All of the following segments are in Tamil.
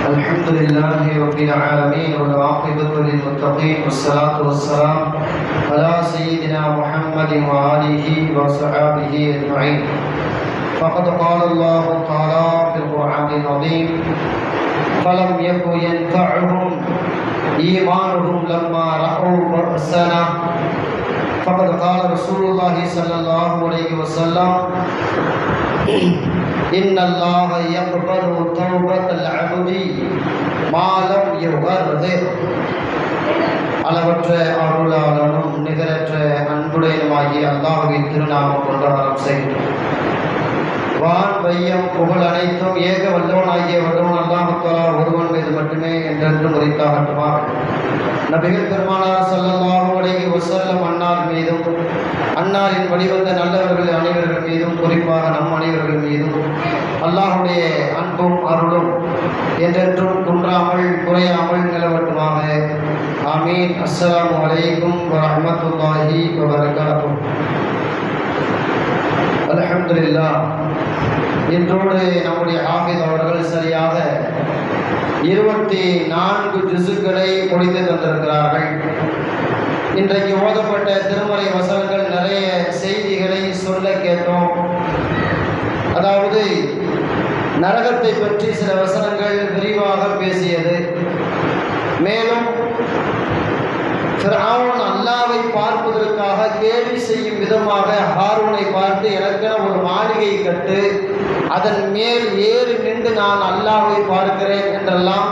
الحمد لله رب العالمين والعاقبة للمتقين والصلاة والسلام على سيدنا محمد وآله وصحبه أجمعين. فقد قال الله تعالى في القرآن العظيم: فلم يكن ينفعهم إيمانهم لما رأوا بأسنا. فقد قال رسول الله صلى الله عليه وسلم: إن الله يقبل توبة العبد ما لم يغرر. அளவற்ற அருளாளனும் நிகரற்ற அன்புடையனுமாகிய அல்லாஹ்வின் திருநாமம் கொண்டு ஆரம்பம் செய்கின்றோம். வான் வையம் புகழ் அனைத்தும் ஏக வல்லவனாகிய வல்லவன் அல்லாஹ் தஆலா ஒருவன் மீது மட்டுமே என்றென்றும் உரித்தாகட்டுமாக. நபிகள் பெருமானார் ஸல்லல்லாஹு அலைஹி வஸல்லம் அன்னார் மீதும் அன்னாரின் வழிவந்த நல்லவர்கள் அனைவர்கள் மீதும் குறிப்பாக நம் அனைவர்கள் மீதும் அல்லாஹ்வுடைய அன்பும் அருளும் என்றென்றும் குன்றாமல் குறையாமல் நிலவட்டுமாக. ஆமீன். அஸ்ஸலாமு அலைக்கும் வரஹ்மத்துல்லாஹி வபரகாத்துஹு. அல்ஹம்துலில்லாஹ். இன்றோடு நம்முடைய ஹாஃபிஸ் அவர்கள் சரியாக 24 ஜுஸுக்களை முடித்து தந்திருக்கிறார்கள். இன்றைக்கு ஓதப்பட்ட திருமறை வசனங்கள் நிறைய செய்திகளை சொல்ல கேட்டோம். அதாவது நரகத்தை பற்றி சில வசனங்கள் விரிவாக பேசியது. மேலும் ஃபிர்அவுன் அல்லாஹ்வை பார்ப்பதற்காக கேலி செய்யும் விதமாக ஹாரூனை பார்த்து எனக்கென ஒரு மாளிகை கட்டு, அதன் மேல் ஏறி நின்று நான் அல்லாஹ்வை பார்க்கிறேன் என்றெல்லாம்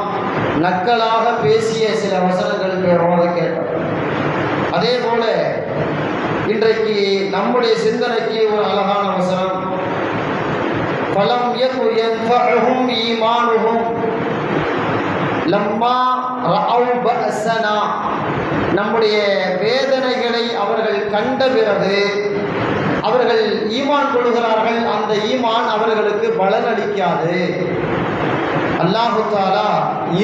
நக்கலாக பேசிய சில வசனங்கள் ஓத கேட்டோம். அதே போல இன்றைக்கு நம்முடைய சிந்தனைக்கு ஒரு அழகான வசனம்: ஃபலம் யகு யன்ஃபஅஹும் ஈமானுஹும் லம்மா ரஅவ் பஅஸனா. நம்முடைய வேதனைகளை அவர்கள் கண்ட பிறகு அவர்கள் ஈமான் கொள்கிறார்கள். அந்த ஈமான் அவர்களுக்கு பலனளிக்காது. அல்லாஹ் தஆலா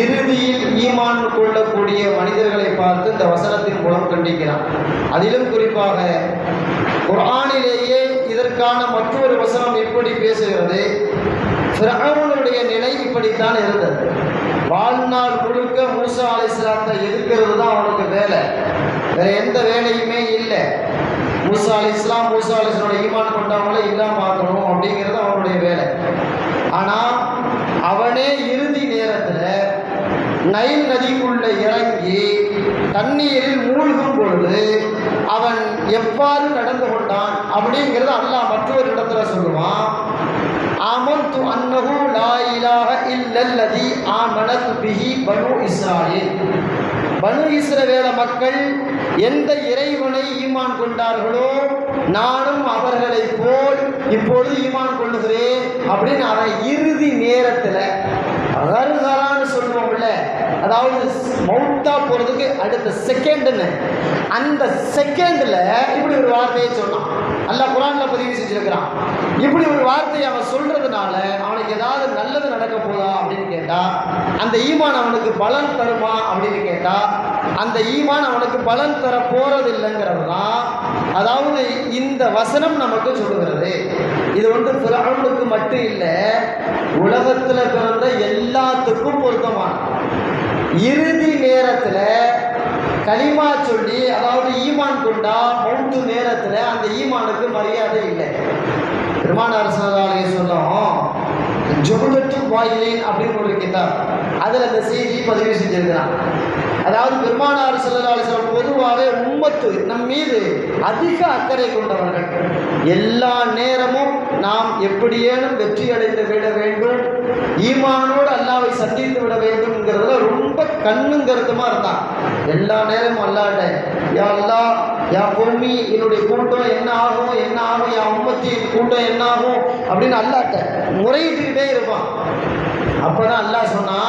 இறுதியில் ஈமான் கொள்ளக்கூடிய மனிதர்களை பார்த்து இந்த வசனத்தின் மூலம் கண்டிக்கிறான். அதிலும் குறிப்பாக குர்ஆனிலேயே இதற்கான மற்றொரு வசனம் இப்படி பேசுகிறது: ஃபிர்அவுனுடைய நிலை இப்படித்தான் இருந்தது. வாழ்நாள் முழுக்க மூசா அலைஹிஸ்ஸலாத்தை எதிர்க்கிறது தான் அவனுக்கு வேலை, வேற எந்த வேலையுமே இல்லை. மூசா அலைஹிஸ்ஸலாமோட ஈமான் கொண்டவங்களே இல்லாம ஆக்கணும் அப்படிங்கிறது அவனுடைய வேலை. ஆனால் அவனே இறுதி நேரத்தில் நைல் நதிக்குள்ள இறங்கி தண்ணீரில் மூழ்கும் பொழுது அவன் எவ்வாறு நடந்து கொண்டான் அப்படிங்கிறது அல்லாஹ் மற்றொரு இடத்துல சொல்லுவான்: ஆமன்து அன்னஹு லா இலாஹ இல்லல்லதி ஆமனத் பிஹி பனு இஸ்ராயீல். பனு இஸ்ரவேல மக்கள் எந்த இறைவனை ஈமான் கொண்டார்களோ நானும் அவர்களை போல் இப்பொழுது ஈமான் கொள்ளுகிறேன் அப்படின்னு அவன் இறுதி நேரத்தில் அகர்கரான்னு சொல்லுவோம்ல, அதாவது மௌத்தா போகிறதுக்கு அடுத்த செகண்டுன்னு, அந்த செகண்டில் இப்படி ஒரு வார்த்தையை சொன்னான். அல்லாஹ் குர்ஆனில் பதிவு செஞ்சிருக்கிறான். இப்படி ஒரு வார்த்தையை அவன் சொல்றதுனால அவனுக்கு ஏதாவது நல்லது நடக்க போதா அப்படின்னு கேட்டா, அந்த ஈமான் அவனுக்கு பலன் தருமா அப்படின்னு கேட்டா, அந்த ஈமான் அவனுக்கு பலன் தர போறது இல்லைங்கிறது தான் அதாவது இந்த வசனம் நமக்கு சொல்லுகிறது. இது ஃபிர்அவுனுக்கு மட்டும் இல்லை, உலகத்தில் பிறந்த எல்லாத்துக்கும் பொருத்தமான. இறுதி நேரத்தில் கலிமா சொல்லி அதாவது ஈமான் கொண்டா மௌத்து நேரத்தில் அந்த ஈமானுக்கு மரியாதை இல்லை. பெருமானார் ஸல்லல்லாஹு அலைஹி வஸல்லம் ஜுஹ்லத்து வாயிலின் அப்படின்னு ஒரு கிதாப், அதில் அந்த செய்தி பதிவு செஞ்சிருக்கிறான். அதாவது பெருமானார் ஸல்லல்லாஹு அலைஹி வஸல்லம் பொதுவாக உம்மத்து நம் மீது அதிக அக்கறை கொண்டவர்கள். எல்லா நேரமும் நாம் எப்படியேனும் வெற்றி அடைந்து விட வேண்டும், ஈமானோடு அல்லாஹ்வை சந்தித்து விட வேண்டும்ங்கிறதுல ரொம்ப கண்ணும் கருத்துமா இருந்தான். எல்லா நேரமும் அல்லாஹ்ட்ட யா அல்லாஹ் யா பொம்மி என்னுடைய கூட்டம் என்ன ஆகும் யா உம்மத்தி கூட்டம் என்ன ஆகும் அப்படின்னு அல்லாஹ்ட்ட முறையிட்டுக்கிட்டே இருப்பான். அப்பதான் அல்லாஹ் சொன்னா,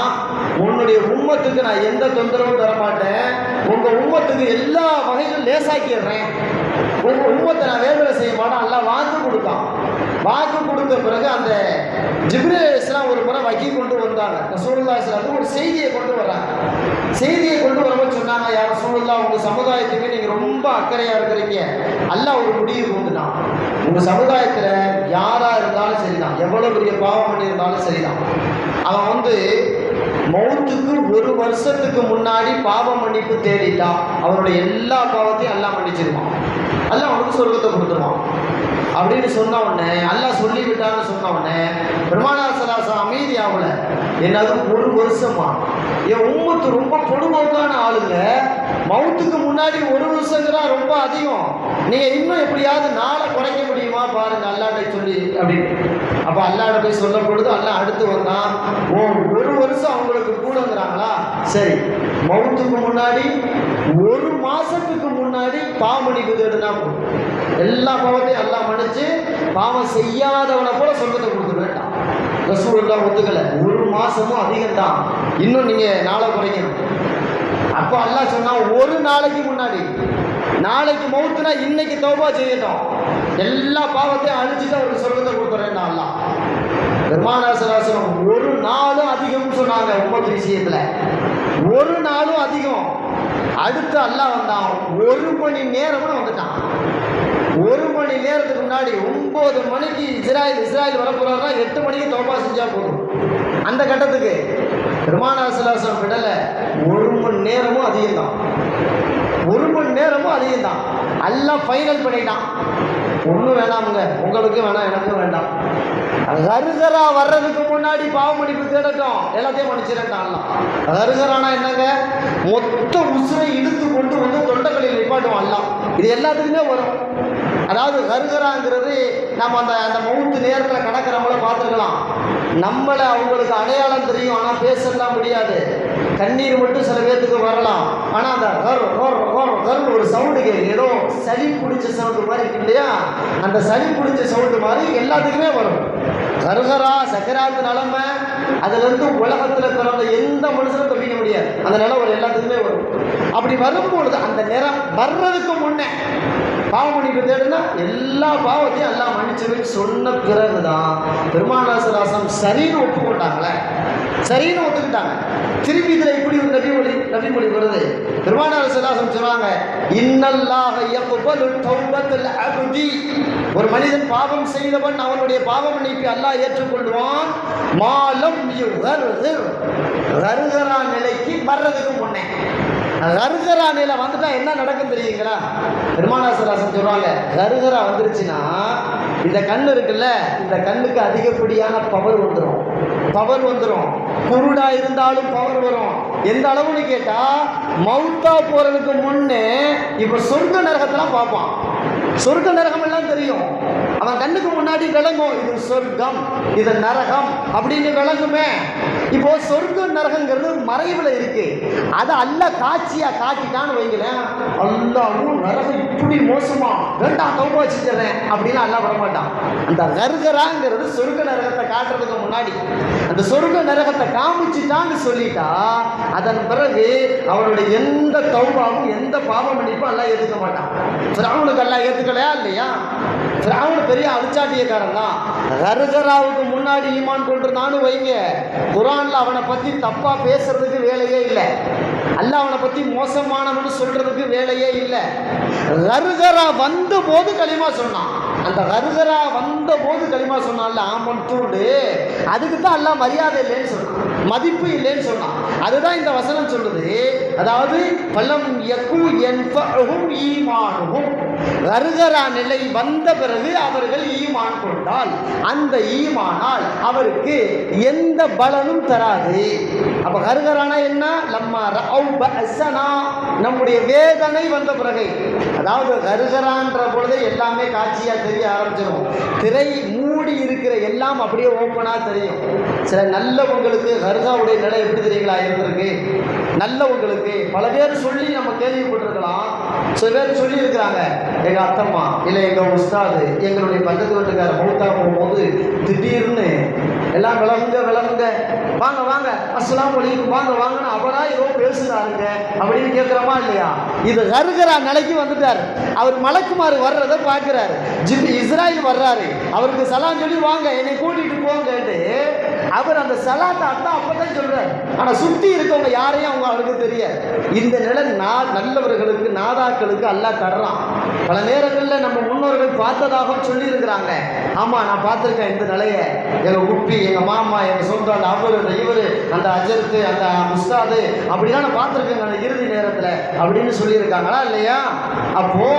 உன்னுடைய உம்மத்துக்கு நான் எந்த தொந்தரவும் தரமாட்டேன், உங்க உம்மத்துக்கு எல்லா வகையிலும் லேசாக்கிடுறேன், உங்க உம்மத்தை நான் வேதனை செய்ய மாட்டேன். அல்லாஹ் வாக்கு கொடுத்தான். வாக்கு கொடுத்த பிறகு அந்த ஜிப்ரீல் அலைஹிஸ்ஸலாம் ஒரு முறை வகி கொண்டு வந்தாங்க. ரசூலுல்லாஹி ஸல்லல்லாஹு அலைஹி வஸல்லம் ஒரு செய்தியை கொண்டு வர்றாங்க. செய்தியை கொண்டு வரும்போது சொன்னாங்க, யா ரசூலுல்லாஹ் உங்க சமுதாயத்துக்கு நீங்க ரொம்ப அக்கறையா இருக்கிறீங்க, அல்லாஹ் ஒரு முடிவு கொண்டுதான். உங்க சமுதாயத்துல யாரா இருந்தாலும் சரிதான், எவ்வளவு பெரிய பாவம் பண்ணியிருந்தாலும் சரிதான், அவன் மௌத்துக்கு 1 வருஷத்துக்கு முன்னாடி பாவ மன்னிப்பு தேடிட்டான், அவனுடைய எல்லா பாவத்தையும் அல்லாஹ் மன்னிச்சிருவான், அல்லாஹ் அவனுக்கு சொர்க்கத்தை கொடுத்துருவான் அப்படின்னு சொன்ன உடனே, அல்லாஹ் சொல்லிவிட்டான்னு சொன்ன உடனே பெருமானார் ஸல்லல்லாஹு அமைதியாகல. என்னது 1 வருஷமா? என் உம்மத்து ரொம்ப பொதுவான ஆளுங்க, மௌத்துக்கு முன்னாடி 1 வருஷங்கிறா ரொம்ப அதிகம், நீங்க இன்னும் எப்படியாவது நாளை குறைக்க முடியுமா பாருங்க அல்லாஹ்ட்ட சொல்லி அப்படின்னு. அப்ப அல்லாஹ்ட்ட போய் சொல்லும் பொழுது அல்லாஹ் அடுத்து வந்தான், ஓ 1 வருஷம் அவங்களுக்கு கூடங்கிறாங்களா, சரி மௌத்துக்கு முன்னாடி 1 மாசத்துக்கு முன்னாடி பாவமன்னிப்பு தேடுனா எல்லா பாவத்தையும் அல்லாஹ் மன்னிச்சு பாவம் செய்யாதவனை போல சொர்க்கத்தை கொடுத்துட வேண்டாம். ரசூலுல்லாஹ் ஒத்துக்கல, 1 மாசமும் அதிகம் தான், இன்னும் நீங்க நாளை குறைக்கணும். அப்போ அல்லாஹ் சொன்னா 1 நாளைக்கு முன்னாடி, நாளைக்கு மௌத்துனா இன்னைக்கு தௌபா செய்யட்டும், எல்லா பாவத்தையும் அழிச்சுட்டு அவருக்கு சொர்க்கத்தை கொடுத்துறேன் அல்லாஹ். பெருமானார் ஸல்லல்லாஹு அலைஹி வஸல்லம் 1 நாளும் அதிகம்னு சொன்னாங்க உம்மத்து விஷயத்துல, 1 நாளும் அதிகம். அடுத்து அல்லாஹ் வந்தான், 1 மணி நேரம்னு வந்துட்டான். 1 மணி நேரத்துக்கு முன்னாடி 9 மணிக்கு இஸ்ராயல் வரப்போறாருன்னா 8 மணிக்கு தௌபா செஞ்சா போதும். அந்த கட்டத்துக்கு பெருமானார் ஸல்லல்லாஹு அலைஹி வஸல்லம் விடல, 1 மணி நேரமும் அதிகம் தான், 1 மணி நேரமும் அதிகம் தான். எல்லாம் ஃபைனல் பண்ணிட்டான், ஒன்றும் வேணாமுங்க, உங்களுக்கு வேணாம் எனக்கும் வேண்டாம், கருகரா வர்றதுக்கு முன்னாடி பாவ மன்னிப்பு தேடட்டும், எல்லாத்தையும் மன்னிச்சிடட்டான். கருகரானா என்னங்க, மொத்த உசுரை இழுத்து கொண்டு வந்து தொண்டைகளில் நிப்பாட்டுவான் எல்லாம். இது எல்லாத்துக்குமே வரும். அதாவது கருகராங்கிறது நம்ம அந்த மவுத்து நேரத்தில் கடக்கிறவங்கள பார்த்துருக்கலாம், நம்மளை அவங்களுக்கு அடையாளம் தெரியும், ஆனால் பேசலாம் முடியாது, கண்ணீர் மட்டும் சில பேர்த்துக்கு வரலாம், ஆனால் அந்த கரு ஒரு சவுண்டு கேட்கு, ஏதோ சளி பிடிச்ச சவுண்டு மாதிரி இருக்கு இல்லையா, அந்த சளி பிடிச்ச சவுண்டு மாதிரி எல்லாத்துக்குமே வரும். கருகரா சக்கராத்து நிலைமை, அதுலேருந்து உலகத்தில் பிறந்த எந்த மனுஷனும் தப்பிக்க முடியாது, அந்த நிலம் ஒரு எல்லாத்துக்குமே வரும். அப்படி வரும்பொழுது அந்த நிறம் வர்றதுக்கு முன்னே பாவ மன்னிப்பு தேடுனா எல்லா பாவத்தையும் எல்லாம் மன்னிச்சுன்னு சொன்ன பிறகுதான் பெருமானார் ஸல்லல்லாஹு அலைஹி வஸல்லம் சரின்னு ஒப்புக்கொண்டாங்களே, சரின்னு ஒத்துக்கிட்டாங்க. திருப்பி இதில் இப்படி ஒரு நபிமொழி வருது. பெருமானார் ஸல்லல்லாஹு அலைஹி வஸல்லம் சொல்றாங்க, இன்னல்லாஹ யக்பலு தௌபத்தல் அப்தி, ஒரு மனிதன் பாவம் செய்தவன் அவனுடைய பாவ மன்னிப்பை அல்லாஹ் ஏற்றுக்கொள்வான், மாலம் யுகர்ஹிர், கருகரா நிலைக்கு வர்றதுக்கு முன்னே. கருகரா நிலை வந்துட்டா என்ன நடக்கும் தெரியுங்களா? பெருமானார் ஸல்லல்லாஹு அலைஹி வஸல்லம் சொல்றாங்க, கருகரா வந்துருச்சுன்னா இந்த கண்ணு இருக்குல்ல, இந்த கண்ணுக்கு அதிகப்படியான பவர் வந்துடும், குருடா இருந்தாலும் பவர் வரும். எந்த அளவுன்னு கேட்டா, மௌத்தா போறதுக்கு முன்னே இப்ப சொர்க்க நரகத்தெல்லாம் பார்ப்பான், சொர்க்க நரகம் எல்லாம் தெரியும், அவன் கண்ணுக்கு முன்னாடி விளங்கும், இது சொர்க்கம் இது நரகம் அப்படின்னு விளங்குமே. இப்போ சொர்க்க நரகங்கிறது மறைவுல இருக்கு, அதை அல்லாஹ் காட்சியா காட்டிட்டான்னு வைங்களேன், அல்லாஹ்வும் நரகம் இப்படி மோசமா வேண்டாம் தௌபா செஞ்சிடறேன் அப்படின்னு அல்லாஹ் வரமாட்டான். அந்த கருகராங்கிறது சொர்க்க நரகத்தை காட்டுறதுக்கு முன்னாடி அந்த சொர்க்க நரகத்தை காமிச்சுட்டான்னு சொல்லிட்டா, அதன் பிறகு அவனுடைய எந்த தௌபாவும் எந்த பாவ மன்னிப்பும் அல்லாஹ் ஏற்றுக்க மாட்டான். ஃபிரௌனுக்கு அல்லாஹ் ஏற்றுக்கலையா இல்லையா? ஃபிரௌன் பெரிய அடிச்சாட்டியக்காரன் தான். கருகராவுக்கு முன்னாடி ஈமான் கொண்டிருந்தான்னு வைங்க, குர்ஆன்ல அவனை பத்தி தப்பா பேசுறதுக்கு வேலையே இல்லை, அல்லாஹ் அவனை பத்தி மோசமானவன்னு சொல்றதுக்கு வேலையே இல்லை. கருகரா வந்த போது களிமா சொன்னான், அந்த கருகரா வந்த போது களிமா சொன்னான்ல, ஆமன் தூண்டு, அதுக்கு தான் அல்லாஹ் மரியாதை இல்லைன்னு சொன்னான், மதிப்பு இல்லைன்னு சொன்னான். அதுதான் இந்த வசனம் சொல்லுது. அதாவது பலம் யகு யன்ஃபஹும் ஈமானுஹும், கருகரா நிலை வந்த பிறகு அவர்கள் ஈமான் கொண்டால் அந்த ஈமானால் அவருக்கு எந்த பலனும் தராது. அப்ப கருகரானா என்ன? லம்மா ரஅவ் பஅஸனா, நம்முடைய வேதனை வந்த பிறகு. அதாவது கருகரான்ற பொழுது எல்லாமே காட்சியா தெரிய ஆரம்பிச்சிடும், திரை மூடி இருக்கிற எல்லாம் அப்படியே ஓப்பனா தெரியும். சில நல்லவங்களுக்கு கருகாவுடைய நிலை எப்படி தெரியுங்களா இருந்திருக்கு? நல்லவங்களுக்கு பல பேர் சொல்லி நம்ம கேள்விப்பட்டிருக்கலாம், சில பேர் சொல்லி இருக்கிறாங்க, எங்க அத்தம்மா இல்லை எங்க உஸ்தாது எங்களுடைய பக்கத்து வீட்டுக்கார மௌத்தா போகும்போது திடீர்னு எல்லாம் விளங்குங்க வாங்க வாங்க அஸ்ஸலாமு அலைக்கும் வாங்க வாங்கன்னு அவரா ஏதோ பேசுறாருங்க அப்படின்னு கேட்கிறோமா இல்லையா? இது கருகரா நிலைக்கு வந்துட்டார். அவர் மலக்குமார் வர்றதை பார்க்கிறாரு, இஸ்ராயில் வர்றாரு, அவருக்கு சலாம் சொல்லி வாங்க என்னை கூட்டிட்டு போங்கட்டு அவர் அந்த சலாத்தை அதான் அப்பதான் சொல்றாரு. ஆனா சுத்தி இருக்கவங்க யாரையும் அவங்களுக்கு தெரியாது. இந்த நிலை நல்லவர்களுக்கு நாதாக்களுக்கு அல்லாஹ் தர்றான். பல நேரங்களில் நம்ம முன்னோர்கள் பார்த்ததாக சொல்லி இருக்கிறாங்க. ஆமா, நான் பார்த்துருக்கேன் இந்த நிலையை. எங்க உப்பி, எங்க மாமா, எங்க சொந்தம், அவரு, இவரு, அந்த அஜர்த்து, அந்த முஸ்தாது, அப்படிலாம் நான் பார்த்துருக்கேங்க அந்த இறுதி நேரத்தில் அப்படின்னு சொல்லியிருக்காங்களா இல்லையா? அப்போ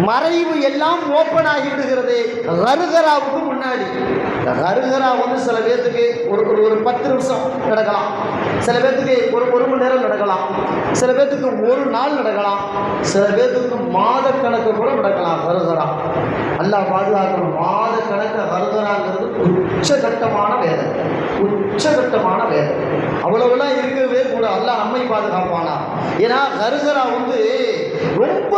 மறைவு எல்லாம் ஓப்பன் ஆகி விடுகிறது கருகராவுக்கு முன்னாடி. கருகரா வந்து சில பேர்த்துக்கு ஒரு 10 நிமிஷம் நடக்கலாம், சில பேர்த்துக்கு ஒரு மணி நேரம் நடக்கலாம், சில பேர்த்துக்கு ஒரு நாள் நடக்கலாம், சில பேர்த்துக்கு மாத கணக்கு கூட நடக்கலாம். கருகரா அல்லாஹ் பாதுகாக்கணும். மாத கணக்கு கருகராங்கிறது உச்சகட்டமான வேதனை, உச்சகட்டமான வேதனை. அவ்வளவுலாம் இருக்கவே கூட அல்லாஹ் நம்மை பாதுகாப்பானா. ஏன்னா கருகரா வந்து ரொம்ப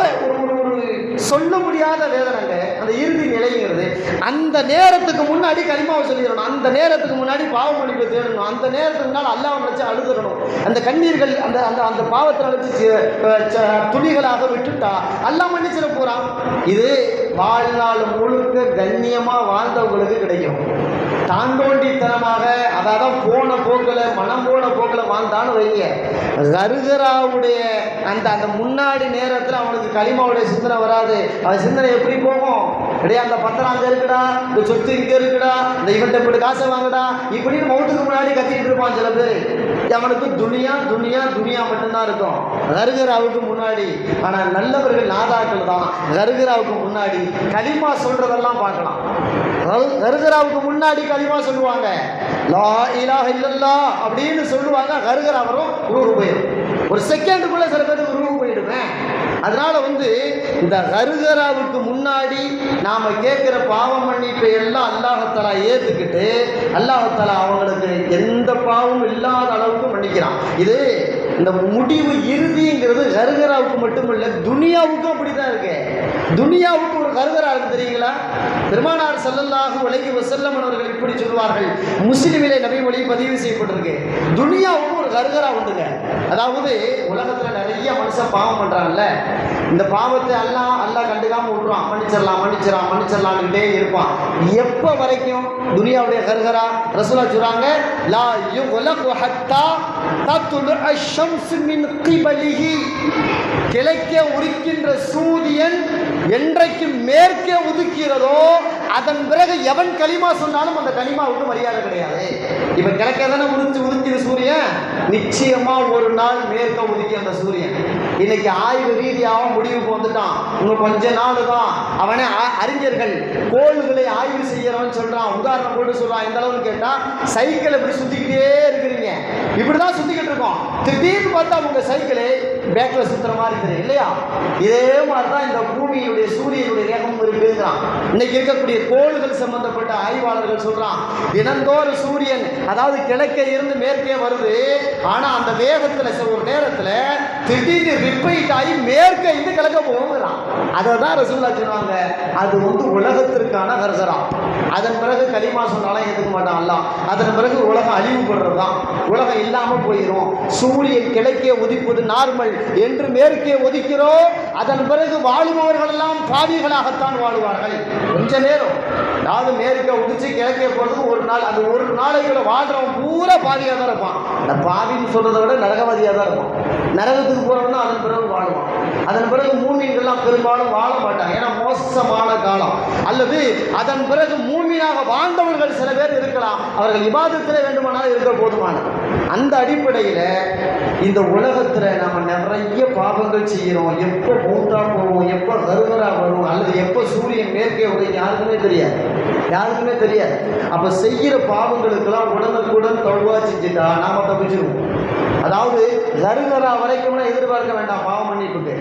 சொல்ல முடியாத வேதனைங்க. அந்த இறுதி நிலைங்கிறது அந்த நேரத்துக்கு முன்னாடி கலிமாவை சொல்லிடணும், அந்த நேரத்துக்கு முன்னாடி பாவ மன்னிப்பு தேடணும், அந்த நேரத்துக்கு முன்னால் அல்லாஹ் நினைச்சு அழுதுறணும். அந்த கண்ணீர்கள் அந்த அந்த அந்த பாவத்தை நினைச்சு துணிகளாக விட்டுட்டா அல்லாஹ் மன்னிச்சிட போறான். இது வாழ்நாள் முழுக்க கண்ணியமா வாழ்ந்தவங்களுக்கு கிடைக்கும். தாண்டோண்டித்தனமாக அதான் போன போக்கில் மனம் போன போக்கில் வாழ்ந்தான்னு வைங்க. கருகராவுடைய அந்த அந்த முன்னாடி நேரத்தில் அவனுக்கு களிமாவுடைய சிந்தனை வராது. அவன் சிந்தனை எப்படி போகும்? அப்படியே அந்த பத்திரம் அங்கே இருக்குடா, இந்த சொத்து இங்கே இருக்குடா, இந்த இவன்ட்ட இப்படி காசை வாங்கடா, இப்படின்னு மௌத்துக்கு முன்னாடி கத்திட்டு இருப்பான் சில பேர். அவனுக்கு துனியா துனியா துனியா மட்டும்தான் இருக்கும் கருகராவுக்கு முன்னாடி. ஆனால் நல்லவர்கள் நாதாக்கள் தான் கருகராவுக்கு முன்னாடி களிமா சொல்றதெல்லாம் பார்க்கலாம். கருகராவுக்கு முன்னாடி களிமா சொல்லுவாங்க, லா இலாஹ இல்லல்லாஹ் அப்படின்னு சொல்லுவாங்க. கருகரா வரும், ரூஹு போயிடும். ஒரு செகண்டுக்குள்ள சில பேருக்கு ரூஹு போயிடுவேன். அதனால வந்து இந்த கருகராவுக்கு முன்னாடி நாம கேட்கிற பாவ மன்னிப்பை எல்லாம் அல்லாஹ்தஆலா ஏத்துக்கிட்டு அல்லாஹ்தஆலா அவங்களுக்கு எந்த பாவமும் இல்லாத அளவுக்கு மன்னிக்கிறான். இது இந்த முடிவு இறுதிங்கிறது கருகராவுக்கு மட்டுமல்ல, துனியாவுக்கும் அப்படிதான் இருக்கு. துனியாவுக்கு ஒரு கருகரா இருக்கு தெரியுங்களா? பெருமானார் ஸல்லல்லாஹு அலைஹி வஸல்லம் அவர்கள் இப்படி சொல்வார்கள், முஸ்லிமிலே நபி மொழி பதிவு செய்யப்பட்டிருக்கு. துனியாவுக்கு ஒரு கருகரா உண்டுங்க. அதாவது உலகத்துல நிறைய மனுஷன் பாவம் பண்றாங்கல்ல, இந்த பாவத்தை அல்லாஹ் கண்டுக்காம விட்டுருவான். மன்னிச்சிடலாம்னுட்டே இருப்பான். எப்ப வரைக்கும்? துனியாவுடைய கருகரா ரசூலுல்லாஹ் சொல்றாங்க, லா யுக்லகு ஹத்தா தத்லு அஷம்ஸ் மின் கிபலிஹி. கிழக்கே உதிக்கின்ற சூரியன் என்றைக்கு மேற்கே உதிக்கிறதோ அதன் பிறகு எவன் களிமா சொன்னாலும் அந்த களிமாவுக்கு மரியாதை கிடையாது. இப்ப கிழக்கே தானே உதிக்கிற சூரியன், நிச்சயமா ஒரு நாள் மேற்க உதிக்கிற அந்த சூரியன். இன்னைக்கு ஆய்வு ரீதியாக முடிவுக்கு வந்துட்டான். இன்னும் கொஞ்ச நாள் தான் அவனே அறிஞர்கள் கோள்களை ஆய்வு செய்யறவன் சொல்றான். உதாரணம் போட்டு சொல்றான். இந்த அளவுக்கு கேட்டா, சைக்கிள் இப்படி சுத்திக்கிட்டே இருக்கிறீங்க, இப்படிதான் சுத்திக்கிட்டு இருக்கோம். திடீர்னு பார்த்தா உங்க சைக்கிளை பேக்ல சுத்துற மாதிரி தெரியும் இல்லையா? இதே மாதிரிதான் இந்த பூமியுடைய சூரியனுடைய வேகம் இருக்குங்கிறான். இன்னைக்கு இருக்கக்கூடிய கோள்கள் சம்பந்தப்பட்ட ஆய்வாளர்கள் சொல்றான், தினந்தோறும் சூரியன் அதாவது கிழக்கே இருந்து மேற்கே வருது. ஆனா அந்த வேகத்துல ஒரு நேரத்துல திடீர்னு ரிப்பீட் ஆகி மேற்கே இருந்து கிழக்க போகுங்கிறான். அதை தான் ரசூலுல்லாஹ் சொன்னாங்க, அது வந்து உலகத்திற்கான கருகரா. அதன் பிறகு களிமா சொன்னாலும் ஏற்றுக்க மாட்டான் அல்லாஹ். அதன் பிறகு உலகம் அழிவுபடுறது தான், உலகம் இல்லாம போயிடும். சூரியன் கிழக்கே உதிப்பது நார்மல் என்று மேற்கே ஒதுக்கிறோம். அதன் பிறகு வாழுபவர்கள் எல்லாம் பாவிகளாகத்தான் வாழுவார்கள். கொஞ்ச நேரம் அதாவது மேற்கே உதிச்சு கிழக்கே போறதுக்கு ஒரு நாள், அது ஒரு நாளைக்குள்ள வாழ்றவன் பூரா பாவியாக தான் இருப்பான். அந்த பாவின்னு சொல்றதை விட நரகவாதியாக தான் இருப்பான். நரகத்துக்கு போறவன் அதன் பிறகு வாழுவான். அதன் பிறகு மூமின்கள்லாம் பெரும்பாலும் வாழ மாட்டாங்க, ஏன்னா மோசமான காலம். அல்லது அதன் பிறகு மூமினாக வாழ்ந்தவர்கள் சில பேர் இருக்கலாம், அவர்கள் இபாதத்திலே வேண்டுமானால் இருக்க போதுமானது. அந்த அடிப்படையில் இந்த உலகத்தில் நம்ம நிறைய பாவங்கள் செய்கிறோம். எப்போ மூத்தா போவோம், எப்போ கருகரா வரும், அல்லது எப்போ சூரியன் மேற்கே உடைய யாருக்குமே தெரியாது, யாருக்குமே தெரியாது. அப்போ செய்கிற பாவங்களுக்கெல்லாம் உடனுக்குடன் தௌபா செஞ்சுட்டா நாம தப்பிச்சிருவோம். அதாவது கருகரா வரைக்கும் எதிர்பார்க்க வேண்டாம் பாவம் மன்னிப்புக்கு.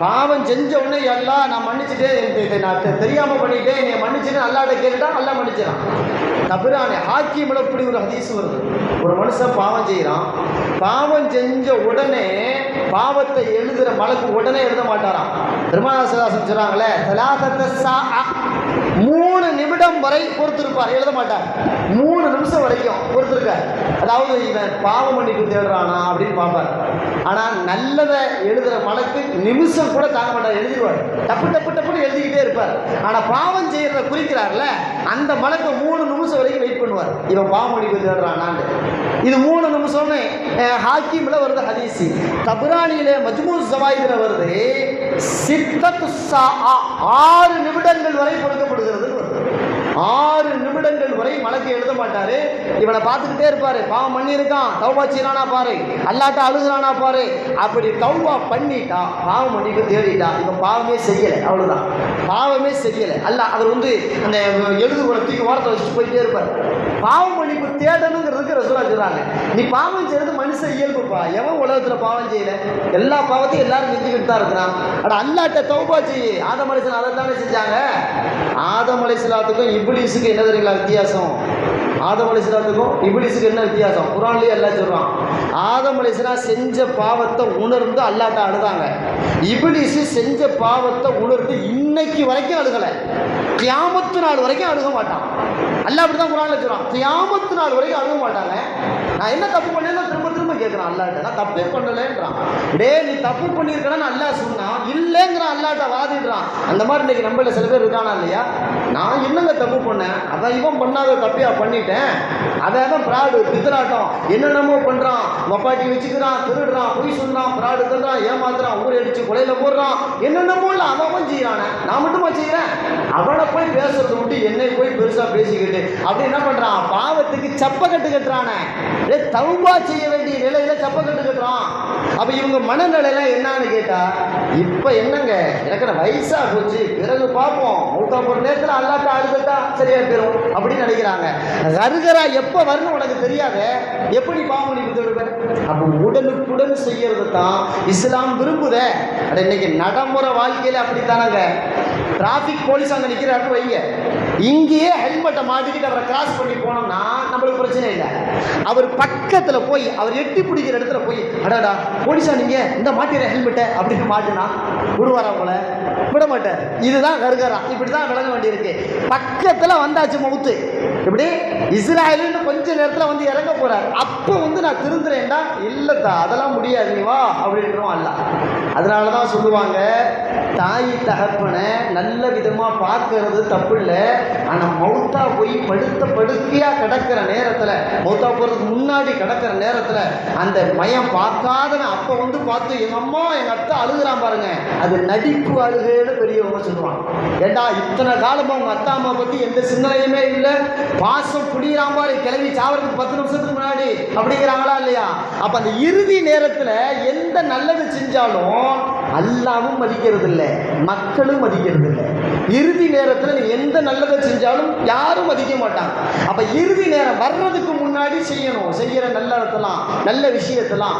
பாவம் செஞ்ச உடனே எல்லாம் நான் மன்னிச்சுட்டேன், நான் தெரியாம பண்ணிட்டேன், என்னை மன்னிச்சுட்டு அல்லாட்ட கேட்டுட்டா அல்லா மன்னிச்சிடான். தபிரானே ஹாக்கிமில் இப்படி ஒரு ஹதீஸ் வருது. ஒரு மனுஷன் பாவம் செய்கிறான், பாவம் செஞ்ச உடனே பாவத்தை எழுதுகிற மலக்கு உடனே எழுத மாட்டாராம். திருமணாசதாசன் சொல்றாங்களே, 3 நிமிடம் வரை பொறுத்திருப்பார், எழுத மாட்டார். 3 நிமிஷம் வரைக்கும் பொறுத்திருக்கார். அதாவது இவன் பாவ மன்னிப்பு தேடுறானா அப்படின்னு பார்ப்பார். ஆனால் நல்லதை எழுதுகிற மலக்கு நிமிஷம் கூட தாங்க மாட்டார், எழுதிடுவார். டப்பு டப்பு டப்புன்னு எழுதிக்கிட்டே இருப்பார். ஆனால் பாவம் செய்யறத குறிக்கிறார்ல, அந்த மலக்கு 3 நிமிஷம் வரைக்கும் வெயிட் வெயிட் பண்ணுவார், இவன் பாவமணிப்பு தேடுறான். இது 3 நிமிஷம் ஹாக்கிமில் வருது ஹதீஸ். தபுரானியிலே மஜ்மூ ஸவாயிதில் வருது, சித்தத்து ஸாஆ 6 நிமிடங்கள் வரை கொடுக்கப்படுகிறது. 6 நிமிடங்கள் வரை மலக்கு எழுத மாட்டாரு. இவனை பார்த்துக்கிட்டே இருப்பாரு, பாவம் பண்ணி இருக்கான், தௌபா செய்யறானா பாரு, அல்லாட்ட அழுகுறானா பாரு. அப்படி தௌபா பண்ணிட்டா, பாவம் மன்னிப்பு தேடிட்டா, இவன் பாவமே செய்யல, அவ்வளவுதான், பாவமே செய்யல. அல்ல அவர் அந்த எழுதுகோலை தூக்கி ஓரத்தை வச்சுட்டு போயிட்டே இருப்பார். பாவம் மன்னிப்பு தேடணுங்கிறதுக்கு ரசூலா சொல்றாங்க, நீ பாவம் செய்யறது மனுஷ இயல்புப்பா. எவன் உலகத்துல பாவம் செய்யல? எல்லா பாவத்தையும் எல்லாரும் செஞ்சுக்கிட்டு தான் இருக்கிறான். அட அல்லாட்ட தௌபா செய்ய. ஆதம் அலைஹிஸ்ஸலாம் அதை தானே செஞ்சாங்க. ஆதம் அலைஹிஸ்ஸலாத்துக்கும் இப்லீஸுக்கு என்ன தெரியுங்களா வித்தியாசம்? ஆதம் அலைஹிஸ்ஸலாத்துக்கும் இப்லீஸுக்கு என்ன வித்தியாசம்? குர்ஆன்லயே அல்லாஹ் சொல்றான், ஆதம் அலைஹிஸ்ஸலாம் செஞ்ச பாவத்தை உணர்ந்து அல்லாஹ்ட்ட அழுதாங்க. இப்லீஸ் செஞ்ச பாவத்தை உணர்ந்து இன்னைக்கு வரைக்கும் அழுகல, கியாமத்து நாள் வரைக்கும் அழுக மாட்டான். அல்லாஹ் அப்படிதான் குர்ஆன்ல சொல்றான், கியாமத்து நாள் வரைக்கும் அழுக மாட்டாங்க. நான் என்ன தப்பு பண்ணேன்னு திரும்ப திரும்ப கேட்கிறான் அல்லாஹ்ட்ட. நான் தப்பே பண்ணலன்றான். டே நீ தப்பு பண்ணியிருக்கேன்னு அல்லாஹ் சொன்னா இல்லைங்கிறான், அல்லாஹ்ட்ட வாதிடுறான். அந்த மாதிரி இன்னைக்கு நம்மள சில பேர் இருக்கானா இல்லையா? நான் என்னங்க தப்பு பண்ணேன், அதான் இவன் பண்ணாத தப்பியா பண்ணிட்டேன், அதான் பிராடு பித்தராட்டம் என்னென்னமோ பண்றான், வப்பாட்டி வச்சுக்கிறான், திருடுறான், பொய் சொல்றான், பிராடு தள்ளுறான், ஏமாத்துறான், ஊரை அடிச்சு கொலையில போடுறான், என்னென்னமோ இல்லை அவன் செய்யறானே, நான் மட்டுமா செய்யறேன்? அவனை போய் பேசுறத விட்டு என்னை போய் பெருசா பேசிக்கிட்டு அப்படி என்ன பண்றான்? பாவத்துக்கு சப்ப கட்டு கட்டுறானே. தௌபா செய்ய வேண்டிய நிலையில சப்ப கட்டு கட்டுறான். அப்ப இவங்க மனநிலையில என்னன்னு கேட்டா, இப்ப என்னங்க எனக்கு வயசா போச்சு, பிறகு பார்ப்போம், மௌத்தா போற நேரத்தில் அல்லாட்ட அழுதுட்டா சரியா போயிடும் அப்படின்னு நினைக்கிறாங்க. கருகரா எப்ப வரணும் உனக்கு தெரியாத, எப்படி பாவம் நீ விட்டுடுவேன்? அப்ப உடனுக்குடன் செய்யறது தான் இஸ்லாம் விரும்புதே. இன்னைக்கு நடைமுறை வாழ்க்கையில அப்படித்தானங்க. டிராபிக் போலீஸ் அங்க நிக்கிறாரு வைங்க, இங்கேயே ஹெல்மெட்டை மாட்டிக்கிட்டு அவரை கிராஸ் பண்ணி போனோம்னா நம்மளுக்கு பிரச்சனை இல்லை. அவர் பக்கத்துல போய் அவர் எட்டி பிடிக்கிற இடத்துல போய், அடாடா போலீஸா நீங்க இந்த மாட்டிற ஹெல்மெட்டை அப்படின்னு மாட்டுனா விடுவாரா? போல விட மாட்டார். இதுதான் கருகரா, இப்படிதான் விளங்க வேண்டியிருக்கு. பக்கத்துல வந்தாச்சு மவுத்து, இப்படி இஸ்ராயல்னு கொஞ்ச நேரத்துல வந்து இறங்க போறார். அப்ப நான் திருந்துறேன்டா, இல்லத்தா அதெல்லாம் முடியாது, நீ வா அப்படின்றோம் அல்ல. அதனாலதான் சொல்லுவாங்க, தாய் தகப்பனை நல்ல விதமா பார்க்கறது தப்பு இல்லை, ஆனா மௌத்தா போய் படுத்த படுக்கையா கிடக்கிற நேரத்துல, மௌத்தா போறதுக்கு முன்னாடி கிடக்கிற நேரத்துல அந்த மயம் பார்க்காதவன் அப்ப பார்த்து எங்க அம்மா எங்க அத்தை அழுகுறான் பாருங்க, அது நடிப்பு அழுகுன்னு பெரியவங்க சொல்லுவாங்க. ஏண்டா இத்தனை காலமா உங்க அத்தா அம்மா பத்தி எந்த சிந்தனையுமே இல்லை, பாசம் புடிக்கிறான் பாரு, கிளம்பி சாவறதுக்கு 10 நிமிஷத்துக்கு முன்னாடி அப்படிங்கிறாங்களா இல்லையா? அப்ப அந்த இறுதி நேரத்துல எந்த நல்லது செஞ்சாலும் அல்லாவும் மதிக்கிறது இல்லை, மக்களும் மதிக்கிறது இல்லை. இறுதி நேரத்தில் நீ எந்த நல்லதை செஞ்சாலும் யாரும் மதிக்க மாட்டாங்க. அப்ப இறுதி நேரம் வர்றதுக்கு முன்னாடி செய்யணும், செய்யற நல்லதெல்லாம் நல்ல விஷயத்தெல்லாம்.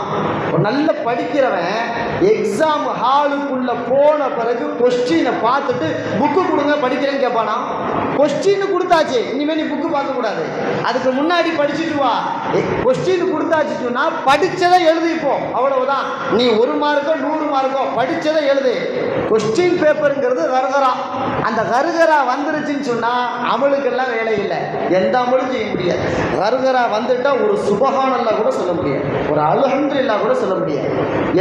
ஒரு நல்ல படிக்கிறவன் எக்ஸாம் ஹாலுக்குள்ள போன பிறகு கொஸ்டினை பார்த்துட்டு புக்கு கொடுங்க படிக்கிறேன்னு கேட்பானா? கொஸ்டின் கொடுத்தாச்சு, இனிமே நீ புக்கு பார்க்க கூடாது, அதுக்கு முன்னாடி படிச்சுட்டு வா. கொஸ்டின் கொடுத்தாச்சுன்னா படிச்சதை எழுதிப்போ, அவ்வளவுதான். நீ 1 மார்க்கோ 100 மார்க்கோ படிச்சதை எழுது. கொஸ்டின் பேப்பருங்கிறது கருகரா. அந்த கருகரா வந்துருச்சுன்னு சொன்னா அமலுக்கெல்லாம் வேலை இல்லை, எந்த அமலும் செய்ய முடியாது. கருகரா வந்துட்டா ஒரு சுபஹானல்லாஹ் கூட சொல்ல முடியாது, ஒரு அல்ஹம்துலில்லாஹ் கூட சொல்ல முடியாது.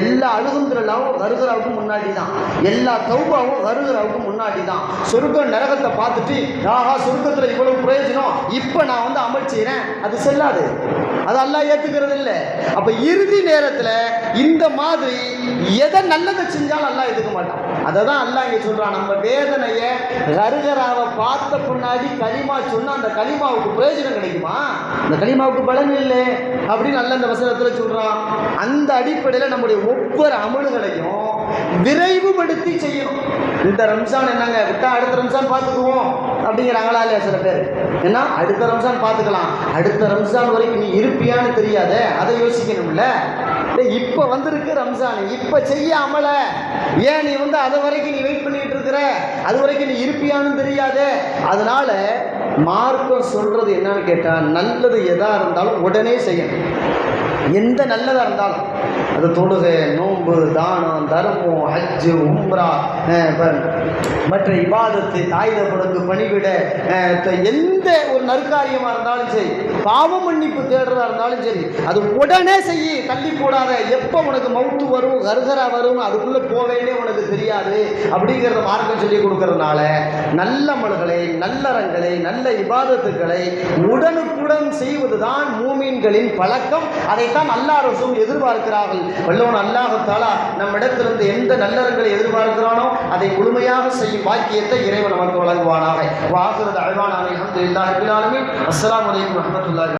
எல்லா அல்ஹம்துலில்லாஹும் கருகராவுக்கு முன்னாடி தான், எல்லா தௌபாவும் கருகராவுக்கு முன்னாடி தான். சொர்க்கம் நரகத்தை பார்த்துட்டு ஆஹா சொர்க்கத்துல இவ்வளவு பிரயோஜனம், இப்ப நான் அமல் செய்யறேன், அது செல்லாது, அது அல்லாஹ் ஏத்துக்கிறது இல்லை. அப்ப இறுதி நேரத்துல இந்த மாதிரி எதை நல்லதை செஞ்சாலும் அல்லாஹ் எதுக்க மாட்டான். அதை தான் அல்லாஹ் இங்க சொல்றான், நம்ம வேதனைய கருகராவை பார்த்த பின்னாடி களிமா சொன்னா அந்த களிமாவுக்கு பிரயோஜனம் கிடைக்குமா? அந்த களிமாவுக்கு பலன் இல்லை அப்படின்னு அல்லாஹ் இந்த வசனத்துல சொல்றான். அந்த அடிப்படையில் நம்முடைய ஒவ்வொரு அமல்களையும் விரைவுபடுத்தி செய்யணும். இந்த ரம்ஜான் என்னங்க விட்டா அடுத்த ரம்ஜான் பார்த்துக்குவோம் அப்படிங்கிறாங்களா இல்லையா சில பேர்? ஏன்னா அடுத்த ரம்ஜான் பார்த்துக்கலாம், அடுத்த ரம்ஜான் வரைக்கும் நீ இருப்பியான்னு தெரியாத, அதை யோசிக்கணும்ல. இப்ப வந்திருக்கு ரம்ஜான், இப்ப செய்ய அமல, ஏன் நீ அது வரைக்கும் நீ வெயிட் பண்ணிட்டு இருக்கிற, அது வரைக்கும் நீ இருப்பியான்னு தெரியாத. அதனால மார்க்கம் சொல்றது என்னன்னு கேட்டா, நல்லது எதா இருந்தாலும் உடனே செய்யணும். எந்த நல்லதா இருந்தாலும், அது தொழுகை, நோன்பு, தானம், தர்மம், ஹஜ்ஜு, உம்ரா, மற்ற இபாதத்து, தாய் தகப்பனுக்கு பணிவிட, எந்த ஒரு நற்காரியமா இருந்தாலும் சரி, பாவ மன்னிப்பு தேடுறதா இருந்தாலும் சரி, அது உடனே செய்யி, தள்ளி போடாத. எப்போ உனக்கு மவுத்து வரும், கருகரா வரும், அதுக்குள்ள போவேனே உனக்கு தெரியாது அப்படிங்கிறத மார்க்கம் சொல்லி கொடுக்கறதுனால நல்ல அமல்களை, நல்லறங்களை, நல்ல இபாதத்துக்களை உடனுக்குடன் செய்வதுதான் மூமின்களின் பழக்கம். அதைத்தான் அல்லாஹ் ரசூல் எதிர்பார்க்கிறார்கள். வல்லவன் அல்லாஹ் தஆலா நம்மிடத்திலிருந்து எந்த நல்லறங்களை எதிர்பார்க்கிறானோ அதை முழுமையாக செய்யும் பாக்கியத்தை இறைவன் நமக்கு வழங்குவானாக. வாஹிரு தஅவானா அல்ஹம்துலில்லாஹி ரப்பில் ஆலமீன். அஸ்ஸலாமு அலைக்கும் வரஹ்மத்துல்லாஹி